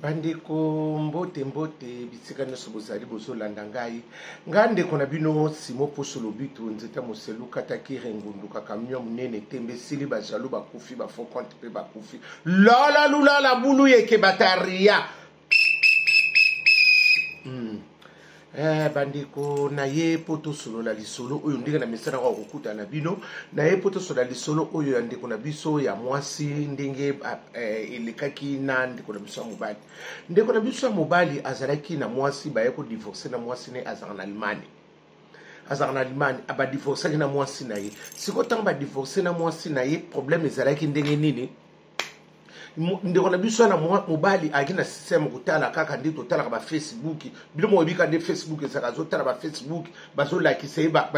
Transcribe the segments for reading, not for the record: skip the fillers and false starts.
Bandeko mbote bisika nyonso bozali bozolanda ngai ndeko na bino Simo Poso Lobitu nzeta moselu kataki rengundu kakamio munene tembe sili bajalu bakufi ba faux compte pe bakufi lala lula la bulu yeke bataria bandeko na ye poto solo la lisolo oyo ndenge na mesana kwa kukuta na bino na ye poto solo la lisolo oyo ya ndeko na biso ya mwasi ndenge elekaki na ndeko na biso ya mobali ndeko na biso ya mobali azalaki na mwasi baye ko divorcer na mwasi ne azana na Allemagne aba divorcer na mwasi na ye siko tanga ba divorcer na mwasi na ye problème ezalaki ndenge nini ndeko na biso na mobali agina système kutala kaka ndi totala ka ba Facebook bilo mo bika de Facebook ezaka zotala ba Facebook bazo like sei ba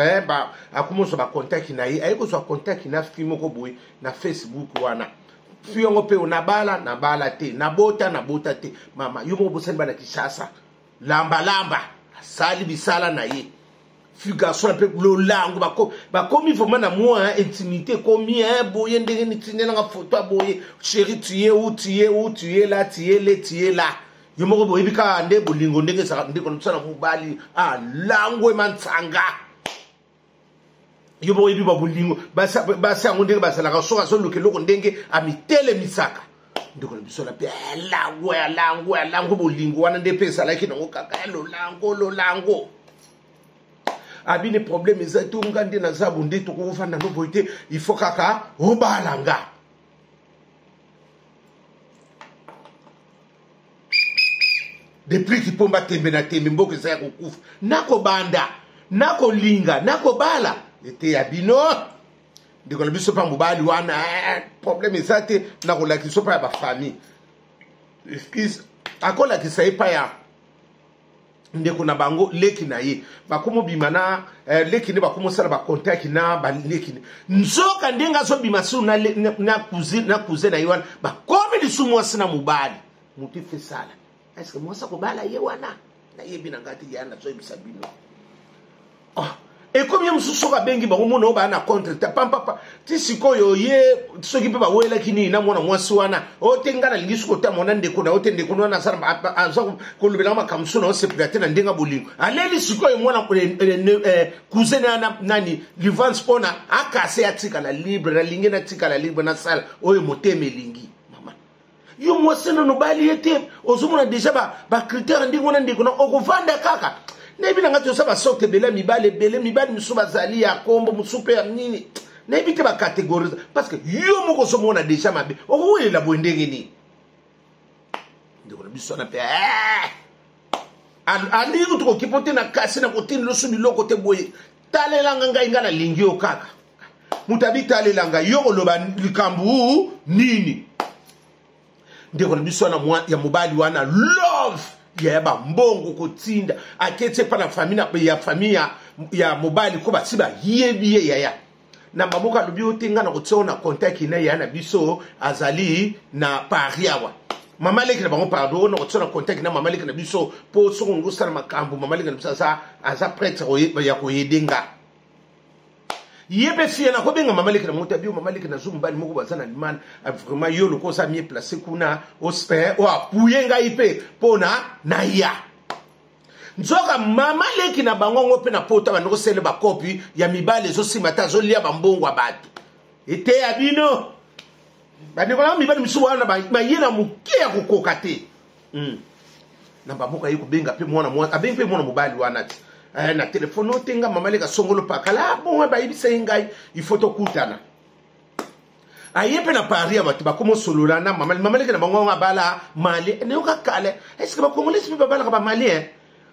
akumoso ba contact na ye ayiko so contact na fimo ko boy na Facebook wana fiyongo pe na bala te na bota te mama yumo bosani bana Kishasa lamba sali bisala na ye figa so pe lo lango bakomi vraiment na moi intimité komi boye ndenge ni tinela nga photo boye chéri tu es où tu es là yomo boye bika nde bolingo ndenge sa ndeko nsana mobali lango mantsanga yomo boye biba bolingo basa ndenge basala ka soka so lokelo ndenge amitele misaka ndeko biso la pe lango bolingo wana nde pesa la kinongo kaka lo lango abine problème ezatu ngande na zabu ndito ko fanda no boite il faut kaka obalanga depuis ki pomba tembe na tembe mboke za kukufa nako banda nako linga nako bala ete abino ndiko na biso pa mobali wana problème ezate nako la kiso pa ba famille excuse akola kisaipa ya ndeko na bango leki na ye bakomo bimana leki ne bakomo sala ba contact na ba leki nzoka ndenga zo bimasu na cousin na yiwana bakomi lisumu asina mubali muti fesala est-ce que moi ça ko bala ye wana na ye binangati yana zo bisabino et comme yam susoka bengi ba mona ba na contre ta papa ti sikoyo ye soki pe ba wela kini na mona mwasi wana o tenga na lingisu ta mona ndeko na otende ko na sara azo ko lubela ma kamsuna o seplate na ndenga bolingo aleli sikoyo mona cousin na nani livance pona akase atika la libre na lingi na tika la libre na sala oyo moteme lingi mama yo mwasi no bali yete ozomona déjà ba critère ndingo na ndeko na okovanda kaka nebi na ngati osaba sote bele mibale misuba zali ya kombo musupe ya nini nebi te ba catégorie parce que yo moko so mona déjà mabe okoye la bondenge ni ndiko na biso na pe ali ko kipote na kasi na kotini lo subi loko te boye talela ngai ngana lingi o kaka mutabi talela ngai yo loba likambu nini ndiko na biso na ya mobali wana love ya ba mbongo kotinda aketse pa na famille ya mobali ko basiba yebiye ya na maboka lobi otenga na kotsona contact na ya na biso azali na pariawa mama leki na bango pardon na kotsona contact na mama leki na biso po so ngusana makambo mama leki na biso aza prêtre ya koyedenga yebe fie na ko benga mama leki na motabi mama leki na zumbani moko bazana limana vraiment yo loko sa mieux placé kuna o spare o apuyenga ipe pona na ya nzoka mama leki na bango ngope na pota ba ndosele ba copy ya mibale zo simata zo lia ba mbongo abatu ete abino ba ndikola mibale misuwana ba yena mukia kokoka te na baboka yiko benga pe mwana abenga pe mwana mobali wana ti na telephone otenga mama leka songolo pakala bon ba ibisa ngai il faut to kutana ayepe na paria matiba komo solola na mama leka na bango ngabala mali ne oka kale est-ce que ba congolais ba bala ba malien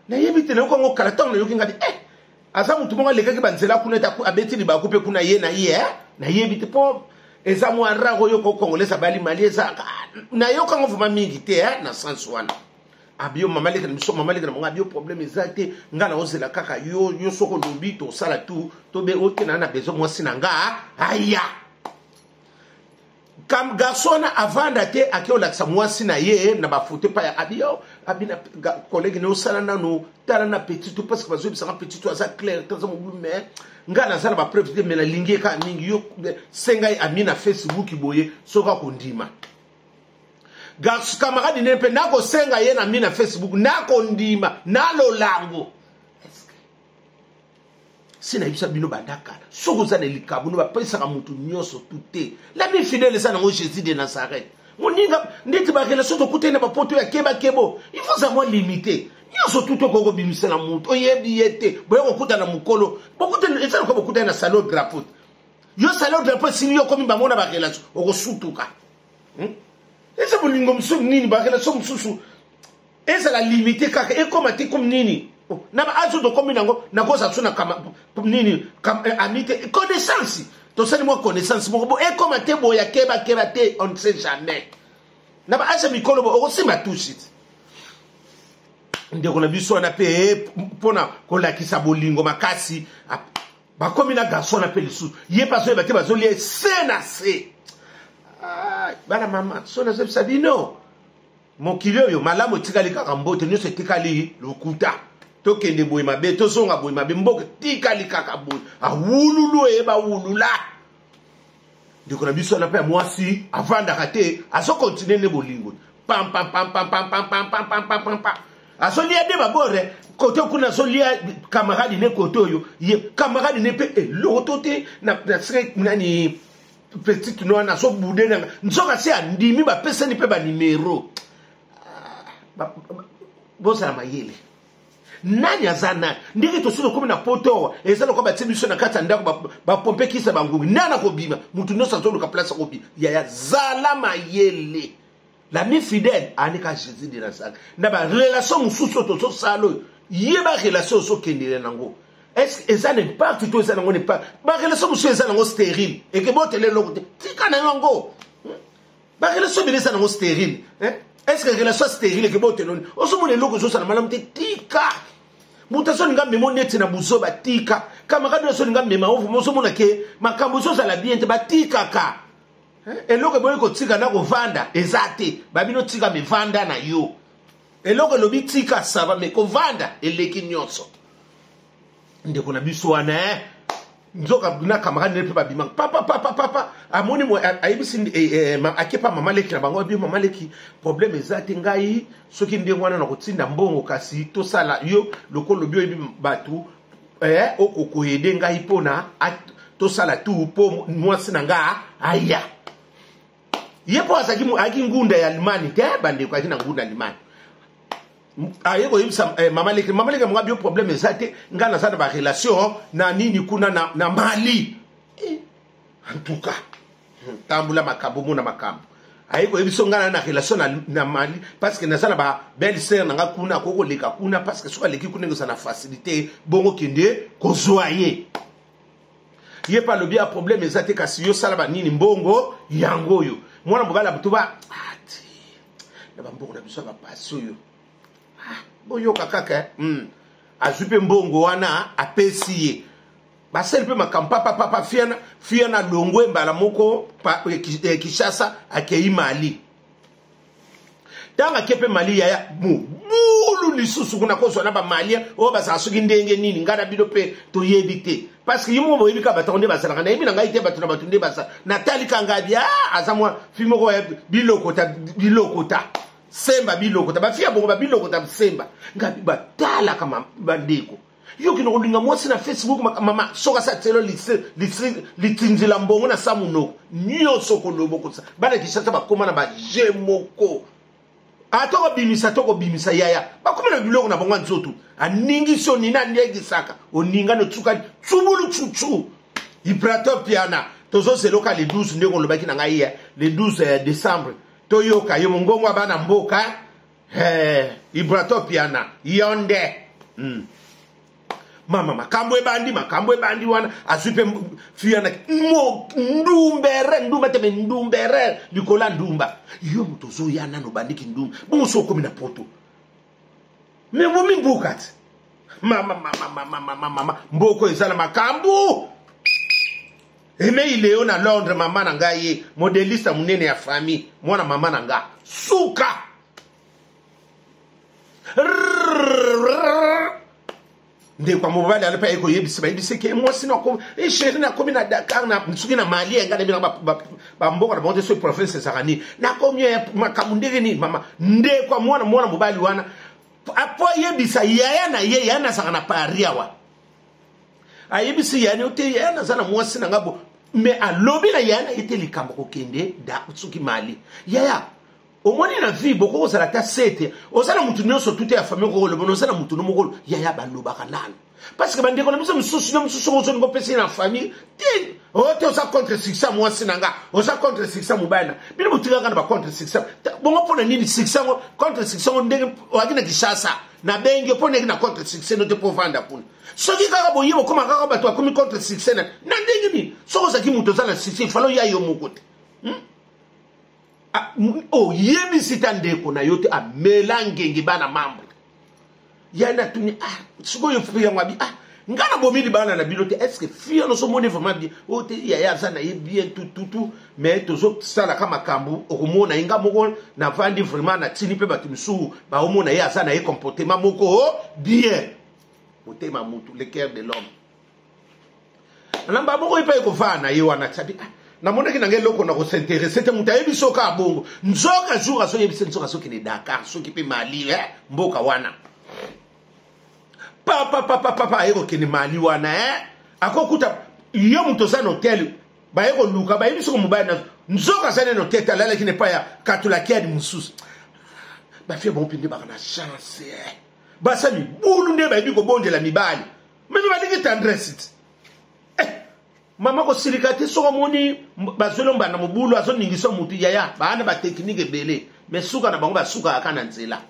na yebite ne ko ngokala tong na yoki ngadi asa mutu monga leka ke banzela kuneta abeti ba coupe kuna ye na yebite po eza mo arago yo ko congolais abali mali eza na yoka ngofuma mingi te na sans wana abio mama leka miso mama leka monga bio problème exacte ngana ozela kaka yo soko lobi to sala tout to be okena na besoin moi sinanga aya kam garçon avant te akiola sa moi sina ye na ba foto pa ya abina collègue no sala nanu tala na petit tout parce que bazo bisa petit tout ça clair tant mo mais ngana sala ba preuve de mena lingi ka mingi yo sengai amina Facebook boye soka kondima gas camarade nepe nako senga ye na mina Facebook nako ndima nalo lango sina yibisa bino bandaka soko za ne likabu no ba pesa ka mutu nyoso tuté la mi fidèle ça nango Jésus de Nazareth moninga ndeti ba relation to kutena ba poto ya keba kebo il faut savoir limiter nyoso tuto ko bimisa na mutu oyebi yete boyo kokuta na mukolo bokutena etsana ko bokutena na salon drapeau yo salon drapeau sinyo komi ba mona ba relation oko sutuka esa bolingo msusu nini ba relation msusu esa la limiter kaka e komati comme nini na ba azo do komi nango na kosa tsuna kama nini amite connaissance to sani mo connaissance mo bo e komate boya keba te on ne sait jamais na ba azo mikolo bo oko sima tushit ndeko na biso na pe pona ko la kisa bolingo makasi ba komi na garçon na pe lisu ye paso ba te bazo lie sena se bana mama sona zeb sabino mon kilio yo malamu tikali kaka mbote nyo se tikali lokuta to kende boy mabe to songa boy mabe mboke tikali kaka boy awululu e ba wulula ndiko na biso na pe mwasi avanda kate aso continuer ne bolingo pam pam pam pam pam pam pam pam pam pam pam pam aso lia de babore kote kuna so lia camarade ne koto yo ye camarade ne pe lotote na sre nani petite no na so bude na nzoka se andimi ba pesa ni pe ba numero bosa mayele nani azana ndiki to sino komi na poto ezalo ko ba tibiso na kata ndako ba pompe kisa bangungi nana ko bima mutu no sa tolo ka place ko bi ya zala mayele la mi fidèle anika Jésus de Nazareth na ba relation mususu to so salo ye ba relation so kendele nango est-ce que ça n'est pas tout ça n'est pas ba relation mususu ça nango stérile et que botele lokote tika na nango ba relation bile ça nango stérile est-ce que relation stérile que botele non oso le loko so ça na malamte tika mutaso nga memo neti na buzo batika kama kadro so nga mema ofu moso mona ke makambo so sala bien te batika ka eloko boye ko tika na ko vanda ezate babino tika me vanda na yo eloko lobi tika sava me ko vanda eleki nyonso ndeko na biso wana nzoka na kamera ne pe babima papa amoni mo ayibisi akepa mama leki na bango bi mama leki problème ezate ngai soki ndenge wana na kotinda mbongo kasi to sala yo lokolo bio ebi batu okoko yede ngai pona to sala tu po mwasi na nga aya yepo asaki mu aki ngunda ya limani te bande kwa kina ngunda limani ayeko yimsa mama leki mga bio problème ezate nga na sana ba relation na nini kuna na mali en tout cas tambula makambo mona makambo ayeko yibiso nga na relation na mali parce que na sana ba belle sœur nga kuna koko leka kuna parce que soka leki kuna ngisa na facilité bongo kende ko zoyer ye pa le bien problème ezate kasi yo sala ba nini mbongo yango yo mwana mbala butuba ati na mbongo na biso ba paso yo boyo kakaka azupe mbongo wana apesiye basel pe makampa papa fiana longwe mbala moko Kishasa akei Mali tanga kepe Mali ya bulu lisusu kuna koso na ba Mali o basa suki ndenge nini ngana bido pe to yebite parce que yimo boyebi ka batonde basala na yimi na ngai te batuna batunde basa natali kangabia azamwa fimo ko bilokota semba bilokota bafia bongo ba bilokota semba ngabi batala kama bandeko yo kino kulinga mwasi na Facebook mama soka sa telo litinzila mbongo na samuno nyoso ko loboko sa bana Kishasa bakoma na ba jemoko atoko bimisa yaya bakoma na biloko na bongo nzoto aningi so nina ndegi saka oninga no tsuka tsubulu chuchu iprato piana tozo se loka le 12 ndeko lobaki na ngai ya le 12 décembre toyoka yo mongongo bana mboka ibrato piana yonde mama makambo ebandi wana azupe fiana mo ndumba teme ndumbere likola ndumba yo mutozo yana no bandiki ndumba bongo so komi na poto me mo mi mbukat mama mboko ezala makambo eme ileo na Londres mama na ngai modelista munene ya famille mwana mama na nga suka nde kwa mobali ala pa eko yebisi ba yebisi ke moi sino ko e chéri na komi na Dakar na nsuki na Mali ngana bina ba mboka na bonde so province Sarani na komi makamundege ni mama nde kwa mwana mobali wana apo yebisa yaya na ye yana sanga na paria wa ayebisi yani ote yana sana moi sina ngabo me alobi na yana ete likambo ko kende da nsuki Mali yaya omoni na vie boko ozala ta sete ozala mutu nyonso toute ya famille ko le bono ozala mutu no mokolo yaya baloba kanano parce que bande ko na biso mususu na mususu ozo ngo pesi na famille ti ote oza contre succès moi sinanga oza contre succès mubana bino mutika kana ba contre succès bongo pona nini succès contre succès ndenge wakina kishasa na bengi pona na contre succès no te povanda kuna soki kaka boyebo koma kaka bato akomi contre succès na ndenge ni soko zaki mutu ozala succès falo ya yo mokote oh yemi sitandeko na yote a melangenge bana mambo yana tuni siko yo fuya ngwabi ngana bomili bana na bilote est-ce que fia no so moni vraiment bien ote ya sana ye bien tout mais tozo sala kama kambu okomona inga moko na vandi vraiment na tini pe batu misu ba omona ya sana ye comportement moko bien motema mutu le cœur de l'homme namba moko ipa ko vana ye wana tsabi na mona ki nangelo ko na ko s'intéresser te muta yebiso ka bongo nzoka jour aso yebise nzoka so ki ne Dakar so ki pe Mali mboka wana papa eko ki ne Mali wana akokuta yo muto sa hotel ba eko luka ba yebiso ko mobile na nzoka sa ne hotel tala ki ne pa ya katula ki adi mususu ba fi bon pinde ba na chance ba sa mi bulu nde ba yebi ko bondela mibali mais ba diki tendresse mama ko silikate so moni bazolomba na mobulu azo ningisa mutu yaya bana ba technique belé mais suka na bango ba suka akana nzela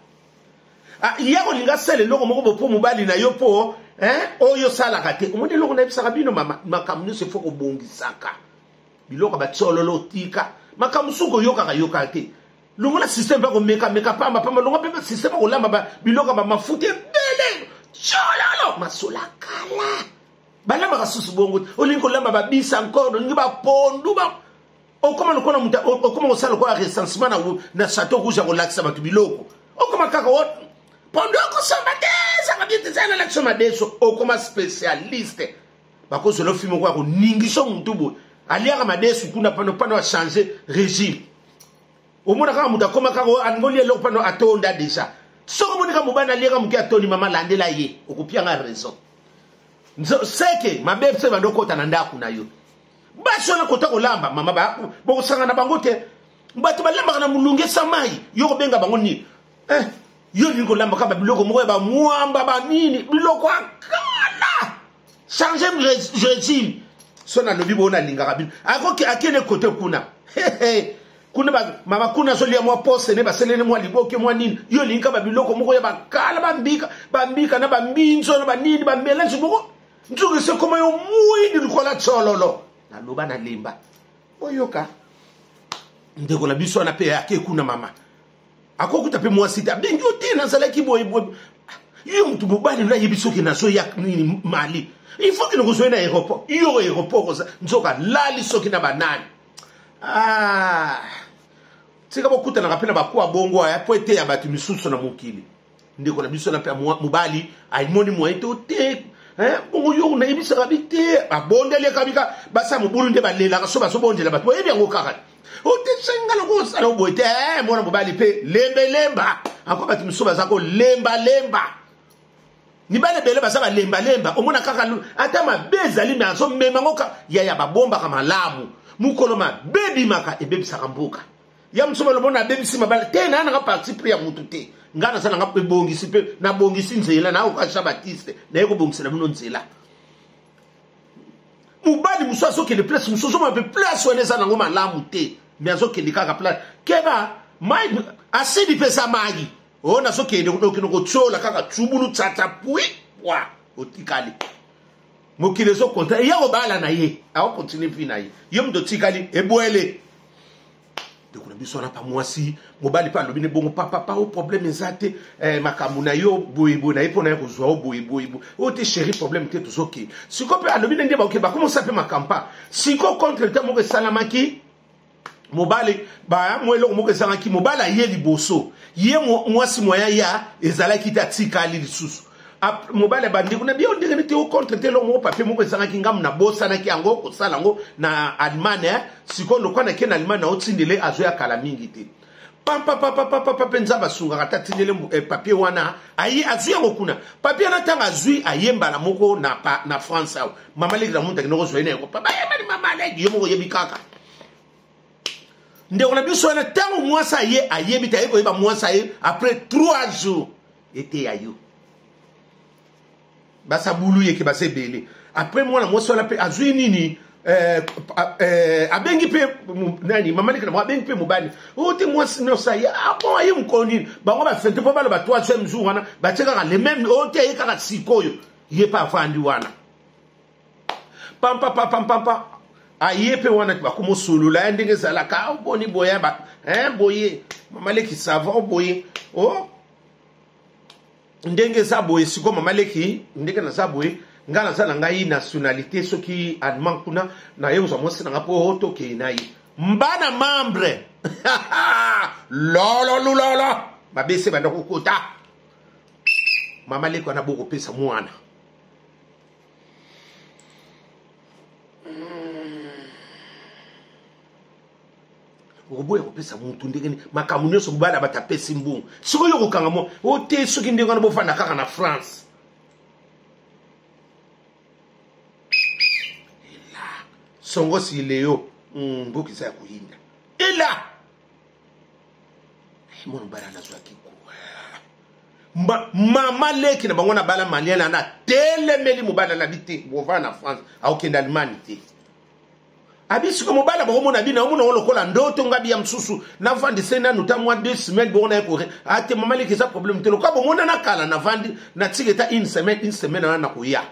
yako linga sele loko moko bopo mobali na yo po oyo sala kate omoni loko na bisaka bino mama makamu se foko bongisaka biloko ba tsololo tika makamu suko yoka te lungola système ba ko meka pamba lungo pe système ko lamba ba biloko ba mafute belé tsololo masola kala balamba kasusu bongo olinko lamba ba bisa encore ngi ba pondu ba o koma lokona muta o koma osala ko recensement na château rouge ko laksa batu biloko o koma kaka o pondo ko samba tesa ka biete sana laksa madeso o koma spécialiste ba ko solo film ko ningiso mutubo aliaka madeso kuna pano changer régime o mona kaka muta koma kaka angoli eloko pano atonda déjà soko monika mobana aliaka muki atoni mama landela ye okupia nga raison seke mabebse bandoko tananda kuna yo baso na kota ko lamba mama ba boko sanga na bango te bato balamba na mulunge samai yo ko benga bango ni yo ni ko lamba ka biloko mo ba muamba ba nini biloko akala changer régime sona lobi bona linga kabili akoki akene kote kuna kuna ba mama kuna so lia mo poste ne ba selene mo liboke mo nini yo linga ba biloko mo ya bakala bambika na bambinzo na ba nini ba melange mo ntuke se koma yo muini likola tsololo na loba na limba oyoka ndeko la biso na pe yake kuna mama akokuta pe moi sita bengi otina sala ki boy yo mtu mobali na yebiso ki na so ya nini Mali il faut que nous rejoigne à l'aéroport yo aéroport nzoka lali soki na banani tika bokuta na kapena bakwa bongo ya poete ya batu misusu na mokili ndeko la biso na pe mobali aimoni moito te bongo yo na yebisa kabite abondele kabika basa mobulu nde balela ka so baso bondela bato yebi yango kaka o te senga lo ko sala boite mona mobali pe lemba akwa batu miso baza ko lemba ni bale bele basa ba lemba omona kaka ata mabeza limi aso mema ngoka ya babomba kama lamu mukoloma bebi maka ebebisa kambuka ya msoma lo mona bebi sima bale tena na parti pria mutu te ngana sana ngape bongisi pe na bongisi nzela na ukasha Baptiste na yeko bongisi na muno nzela mubali muso ke le place muso so ma pe place wene sana ngoma lamu te mais azo ke likaka place keba mai asidi pesa magi ona so ke ndo ko tsola kaka tsubulu tsata pui wa otikali mokile so kontra ya go bala na ye a o continue pina ye yom do tikali eboele de ko biso na pa mwasi mobali pa lobine bongo papa o problème ezate makamu na yo boyebo na ipona ya kozwa o boyebo o te chéri problème te tozoki siko pe alobine ndeba oke ba comment ça peut makampa siko contre te mo ke salamaki mobali ba mwelo mo ke sangaki mobali ye liboso ye mwasi moya ya ezala kita tikali lisusu mobile bandi kuna bio ndenge nete au contre te longo papier moko ezanga kingam na bossa na kiango ko sala ngo na Allemagne sikondo kwa na ken Allemagne na otindele azoya kala mingi te papa penza basunga kata tindele papier wana ayi azuya ngokuna papier na tanga azui ayemba na moko na France awo mama leki na munta kinoko zo ene ko papa yeba ni mama leki yo moko yebi kaka ndeko na biso na tango mwasa ye ayebi ta yeba mwasa ye après 3 jours était ayo basa bulu yeke basa bele après moi na mwasa la pe azui nini abengi pe nani mama leki na abengi pe mobani o te mwasa no sa ye bon aye mkoni bango ba fente po balo ba 3e jour wana ba teka le même o te yeka sikoyo ye pa fandi wana pam aye pe wana ba komo solo la ndenge zala ka boni boya ba boye mama leki sava boye o ndenge za boye siko mama leki ndenge na za boye ngana za ngai nationalité soki allemand kuna na yo zo mosi na po hoto ke nai mbana membre lolo babese banda kokota mama leki wana boko pesa mwana oboye ko pesa muntu ndenge makamu nyoso bala batapesi mbungu siko yo kokanga mo o te soki ndenge na bofana kaka na France ila songo si leo mbuki sa kuinda ila mo mbara na zwa kiku mama leki na bangona bala maliana na telemeli mobala na biti bova na France au kenda Allemagne te abisi ko mobala ba mona bina mona lokola ndoto ngabi ya msusu na vandi sena nutamwa 2 semaines bona ko ate mama leki za problème te lokabo mona na kala na vandi na tigeta une semaine na kuya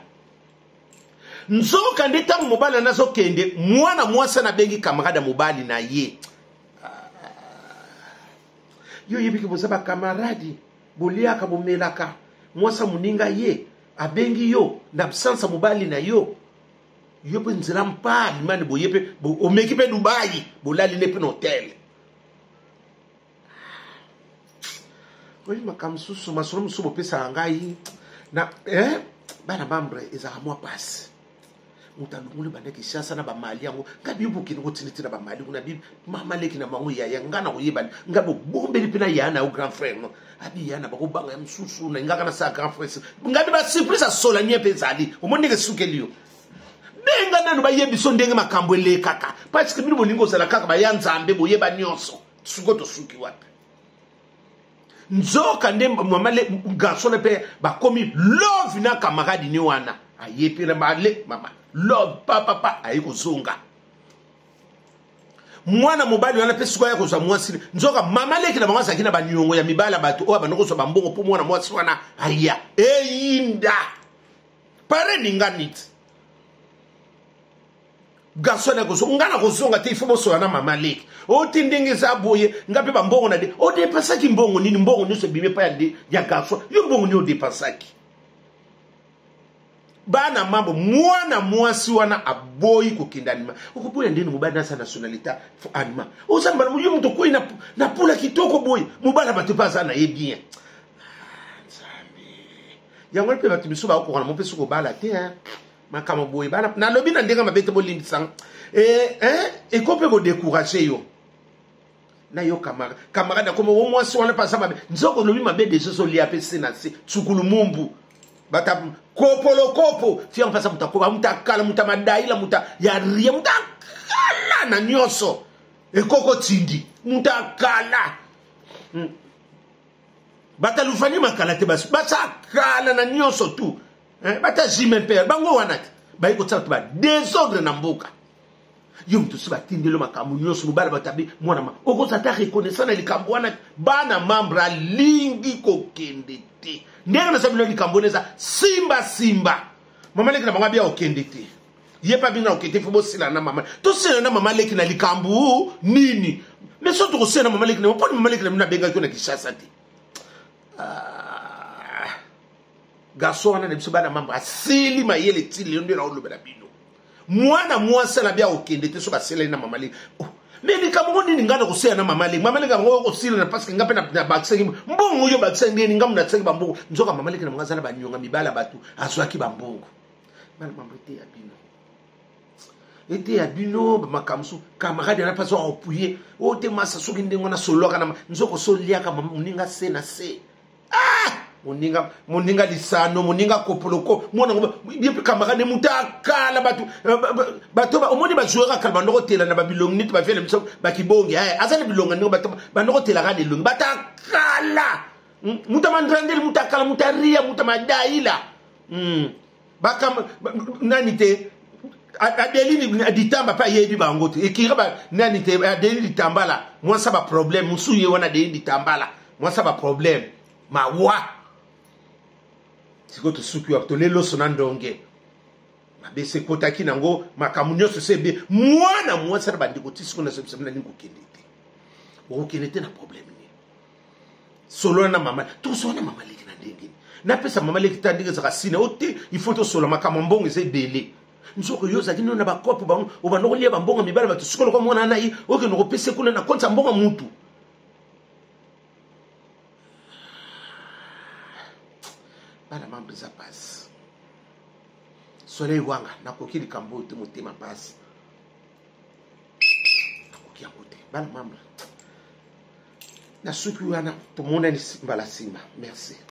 nzoka ndeta mobala na zo kende mwana mwasa na bengi kamarada mobali na ye yo yebiki bozaba kamaradi bolia ka bomelaka mwasa muninga ye abengi yo na absence mobali na yo yope nzela mpa limani boyepe omeki pe Dubai bolali ne pe hotel oyi makamsusu masolo musubo pesa ngai na bana bambre ezaka mwa passe mutalungule bandeki siasa na ba mali yango ngabi buki ngo tinitina ba mali kuna bi mama leki na mangu ya ngana ko yeba ngabo bombeli pina yana au grand frère no abi yana ba ko banga ya msusu na ngaka na sa grand frère ngabi ba surprise sola nyepe zali omonike sukeliyo benga nanu ba yebiso ndenge makambo ele kaka parce que bino bolingo sala kaka ba yanzambe boyeba nyonso suko to suki wapi nzoka ndemba mwamale garçon pe ba komi love na camarade ni wana ayepira male mama love papa ayiko zonga mwana mobali wana pe suko ya ko za mwasi nzoka mama leki na mwanza kina ba nyongo ya mibala batu o banoko so bambongo po mwana mwasi wana aya eyinda pare ninganit gasona ko so ngana ko zonga te ifo boso na mama leki o tindenge za boye ngape ba mbongo na de o depasaki mbongo nini mbongo ni so bime pa ya gaso yo mbongo ni o depasaki bana mambo mwana mwasi wana aboyi ko kindanima okuboya ndeni mubana sa nationalité anima o samba mu yumu to ko na pula kitoko boy mubala batupaza na ye bien yango pe batubiso ba ko na mo pe suko bala te makamo boy bana na lobi na ndenga mabete bolindi sang e ko pe ko décourager yo na yo camarade comme au moins si on ne passe pas nzoko lobi mabe de so lia pe senasi tsukulu mumbu bata kopolo kopo ti on passe mutakoba mutakala mutamadaila muta ya ria mutakala na nyoso e koko tindi mutakala bata lufani makala te bas bata kala na nyoso tu bata jime père bango wanati baiko tsatu ba désordre na mboka yo mtu siba tindelo makamu nyoso mubala batabi mwana ma okoza ta reconnaissance na likambo wana bana mambra lingi kokende te ndenge na sabino likamboneza simba mama leki na mama bia okende te yepa bina okete fo bosila na mama to sila na mama leki na likambu nini mais surtout ko sila na mama leki na poni mama leki na mna benga ko na Kishasa te garçon wana ne biso bana mamba asili mayele tili ndo na olobela bino mwana mwasa na bia okende te so basela na mama leki mais les Camerounais n'ont pas de na mama le mama le Cameroun aussi parce que n'a pas na vaccin mbongo yo vaccin ni ngam na tseng bambongo nzoka mama le kana ngazana ba nyonga mibala batu azwaki bambongo bana mambrete ya bino ete ya bino makamsu camarade na pas appuyer o te masa soki ndengo na solo kana nzoko so liaka muninga se na se moninga lisano moninga kopoloko mona bien camarade mutakala batu omoni ba joueur akala bandoko tela na babilongi niti ba fele biso bakibongi azana bilonga ngo batu bandoko tela ka de longi batakala mutamandrandel mutakala mutaria mutamadaila bakam nanite Adeline ditamba pa yebi bangote ekira ba nanite Adeline ditambala moi ça ba problème musuye wana Adeline ditambala moi ça ba problème mawa siko to suku to lelo sonandonge mabese kotaki nango makamunyo sebe mwana moi ça ba ndiko tisiko na sebe na ningo kendete o kendete na problème ni solo na mama to solo na mama leki na ndenge na pesa mama leki tandike za kasina ote il faut to solo makamambongo ze belé nzoko yoza kino na bakopo bango obandoko lia bambonga mibala batu sikolo kwa mwana na yi oke no pese kuna na konta mbonga mutu bana mambo za passe soleil wanga na kokili kambo te motema passe kokia kote bana mambo na suku wana to mona ni mbala sima merci.